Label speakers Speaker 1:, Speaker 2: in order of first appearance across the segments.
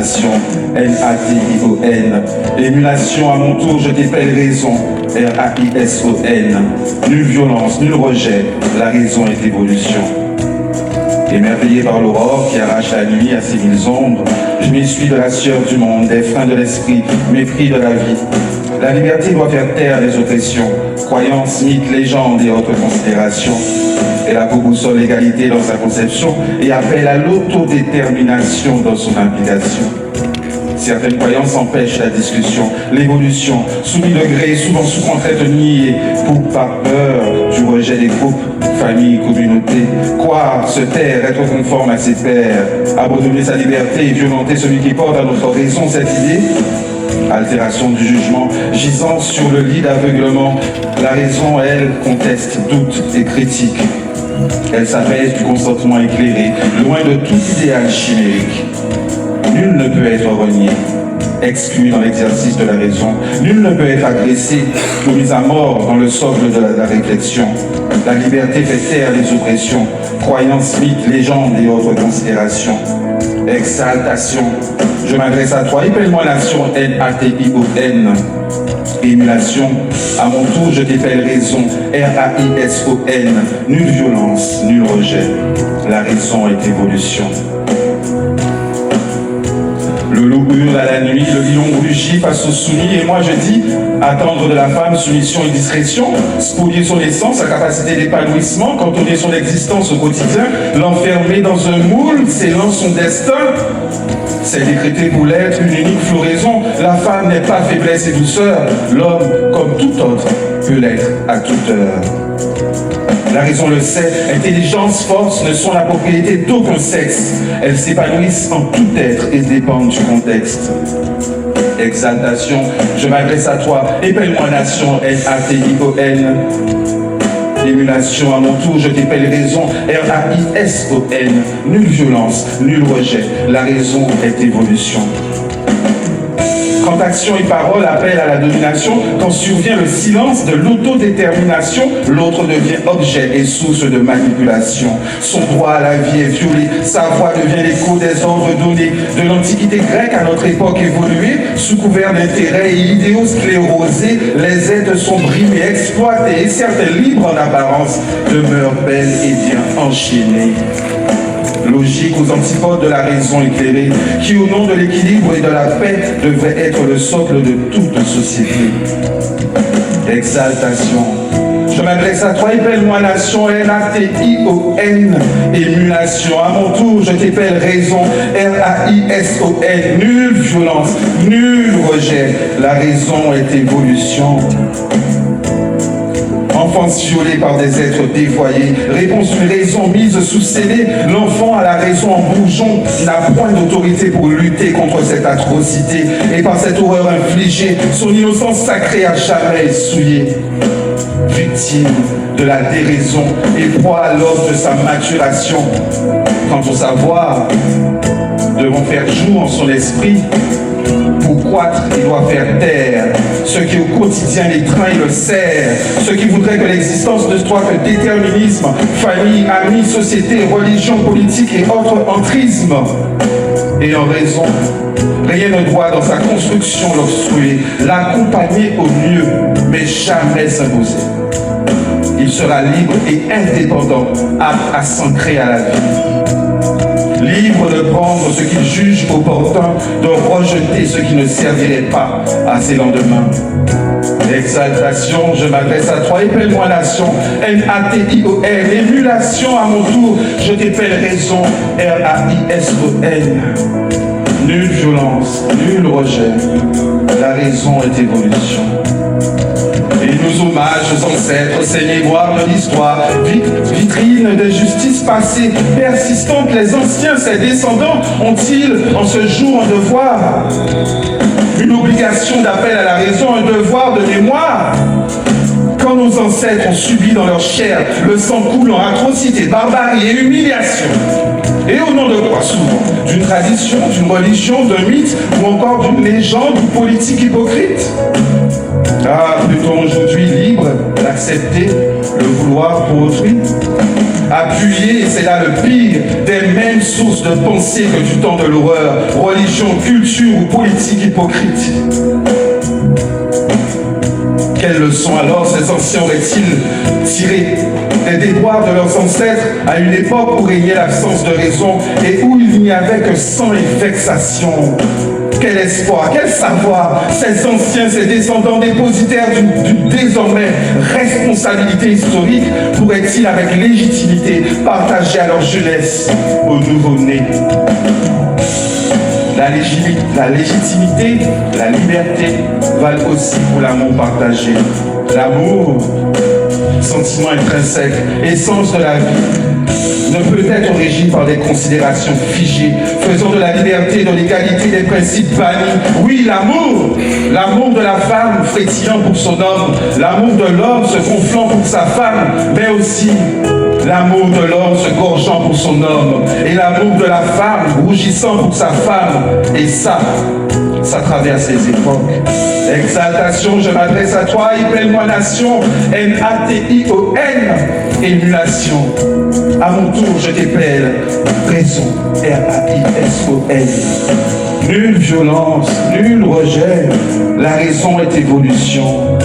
Speaker 1: Nation, N-A-T-I-O-N. Émulation, à mon tour, je t'épelle raison, R-A-I-S-O-N. Nulle violence, nul rejet, la raison est évolution. Émerveillé par l'aurore qui arrache la nuit à ses mille ombres, je m'essuie de la sueur du monde, des freins de l'esprit, mépris de la vie. La liberté doit faire taire les oppressions, croyances, mythes, légendes et autres considérations. Elle a pour boussole l'égalité dans sa conception et appelle à l'autodétermination dans son implication. Certaines croyances empêchent la discussion, l'évolution, sous mille degrés, souvent sous contrainte niée, par peur du rejet des groupes, familles, communautés. Croire, se taire, être conforme à ses pairs, abandonner sa liberté et violenter celui qui porte à notre raison cette idée. Altération du jugement, gisant sur le lit d'aveuglement, la raison, elle, conteste, doute et critique. Elle s'apaise du consentement éclairé, loin de tout idéal chimérique. Nul ne peut être renié, exclu dans l'exercice de la raison. Nul ne peut être agressé ou mis à mort dans le socle de la réflexion. La liberté fait taire les oppressions, croyances, mythes, légendes et autres considérations. Exaltation, je m'adresse à toi, épelle-moi nation, N-A-T-I-O-N. Émulation, à mon tour je t'épelle raison, R-A-I-S-O-N. Nulle violence, nul rejet, la raison est évolution. Le loup hurle à la nuit, le lion rugit face aux soumis, et moi je dis, attendre de la femme soumission et discrétion, spolier son essence, sa capacité d'épanouissement, cantonner son existence au quotidien, l'enfermer dans un moule, scellant son destin. C'est décrété pour l'être une unique floraison. La femme n'est pas faiblesse et douceur, l'homme, comme tout autre, peut l'être à toute heure. La raison le sait, intelligence, force ne sont la propriété d'aucun sexe. Elles s'épanouissent en tout être et dépendent du contexte. Exaltation, je m'adresse à toi, épelle-moi nation, N-A-T-I-O-N. Émulation, à mon tour, je t'épelle raison, R-A-I-S-O-N. Nulle violence, nul rejet, la raison est évolution. Quand action et parole appellent à la domination, quand survient le silence de l'autodétermination, l'autre devient objet et source de manipulation. Son droit à la vie est violé, sa voix devient l'écho des ordres donnés. De l'Antiquité grecque à notre époque évoluée, sous couvert d'intérêts et idéaux sclérosés, les êtres sont brimés, exploités, et certains libres en apparence demeurent belles et bien enchaînés. Logique aux antipodes de la raison éclairée, qui au nom de l'équilibre et de la paix devrait être le socle de toute société. Exaltation, je m'adresse à toi, épelle-moi nation, N-A-T-I-O-N. Émulation, à mon tour, je t'épelle raison, R-A-I-S-O-N. Nulle violence, nul rejet, la raison est évolution. Enfance violée par des êtres dévoyés, réponse d'une raison mise sous scellé, l'enfant à la raison en bourgeon n'a point d'autorité pour lutter contre cette atrocité, et par cette horreur infligée, son innocence sacrée à jamais souillée. Victime de la déraison et proie à l'os de sa maturation, quant au savoir, devant faire jour en son esprit. Pour croître, il doit faire taire ce qui au quotidien l'étreint et le serre, ce qui voudrait que l'existence ne soit que déterminisme, famille, amis, société, religion, politique et autres entrismes. Et en raison, rien ne doit dans sa construction l'obstruer, l'accompagner au mieux, mais jamais s'imposer. Il sera libre et indépendant, apte à s'ancrer à la vie. Libre de prendre ce qu'il juge opportun, de rejeter ce qui ne servirait pas à ses lendemains. Exaltation, je m'adresse à toi, épelle-moi nation, N-A-T-I-O-N. Émulation, à mon tour, je t'épelle raison, R-A-I-S-O-N. Nulle violence, nul rejet, la raison est évolution. Et nos hommages aux ancêtres, ces mémoires de l'histoire, vitrine de justice passée, persistante, les anciens, ses descendants, ont-ils en ce jour un devoir, une obligation d'appel à la raison, un devoir de mémoire? Quand nos ancêtres ont subi dans leur chair le sang coulant, atrocité, barbarie et humiliation, et au nom de quoi souvent? D'une tradition, d'une religion, d'un mythe, ou encore d'une légende ou politique hypocrite? Ah, plutôt aujourd'hui libre d'accepter le vouloir pour autrui? appuyé, et c'est là le pire, des mêmes sources de pensée que du temps de l'horreur, religion, culture ou politique hypocrite. Quelle leçon alors ces anciens auraient-ils tiré des déboires de leurs ancêtres à une époque où régnait l'absence de raison et où il n'y avait que sang et vexation? Quel espoir, quel savoir ces anciens, ces descendants dépositaires d'une désormais responsabilité historique pourraient-ils avec légitimité partager à leur jeunesse aux nouveau-nés? La légitimité, la liberté valent aussi pour l'amour partagé. L'amour, sentiment intrinsèque, essence de la vie, ne peut être régi par des considérations figées, faisant de la liberté, de l'égalité des principes bannis. Oui, l'amour de la femme frétillant pour son homme, l'amour de l'homme se gonflant pour sa femme, mais aussi l'amour de l'homme se gorgeant pour son homme, et l'amour de la femme rougissant pour sa femme, et ça traverse les époques. Exaltation, je m'adresse à toi, épelle-moi nation, N-A-T-I-O-N, émulation. À mon tour, je t'épelle, raison, R-A-I-S-O-N. Nulle violence, nul rejet, la raison est évolution.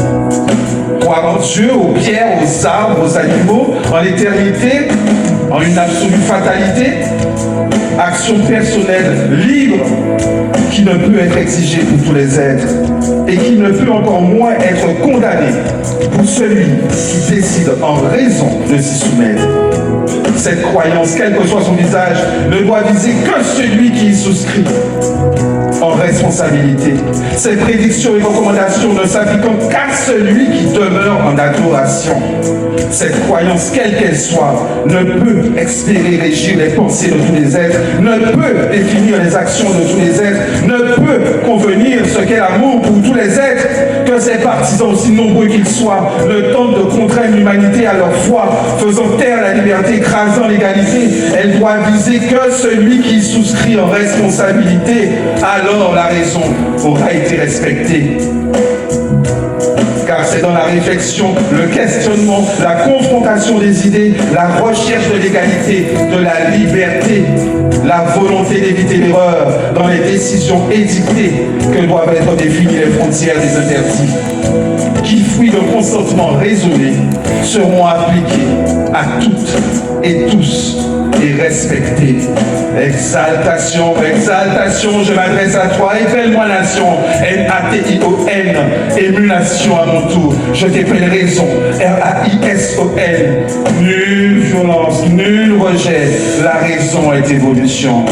Speaker 1: Croire en Dieu, aux pierres, aux arbres, aux animaux, en l'éternité, en une absolue fatalité, action personnelle libre qui ne peut être exigée pour tous les êtres et qui ne peut encore moins être condamnée pour celui qui décide en raison de s'y soumettre. Cette croyance, quel que soit son visage, ne doit viser que celui qui y souscrit en responsabilité. Ces prédictions et recommandations ne s'appliquant qu'à celui qui demeure en adoration. Cette croyance, quelle qu'elle soit, ne peut espérer régir les pensées de tous les êtres, ne peut définir les actions de tous les êtres, ne peut convenir ce qu'est l'amour pour tous les êtres, que ses partisans, aussi nombreux qu'ils soient, ne tentent de contraindre l'humanité à leur foi, faisant taire la liberté, écrasant l'égalité. Elle doit viser que celui qui souscrit en responsabilité, alors la raison aura été respectée. Car c'est dans la réflexion, le questionnement, la confrontation des idées, la recherche de l'égalité, de la liberté, la volonté d'éviter l'erreur dans les décisions édictées que doivent être définies les frontières des interdits, qui, fruits de consentement raisonné, seront appliqués à toutes et tous et respectés. Exaltation, exaltation, je m'adresse à toi, épelle-moi nation, N-A-T-I-O-N, émulation à mon tour, je t'épelle raison, R-A-I-S-O-N, nulle violence, nul rejet, la raison est évolution.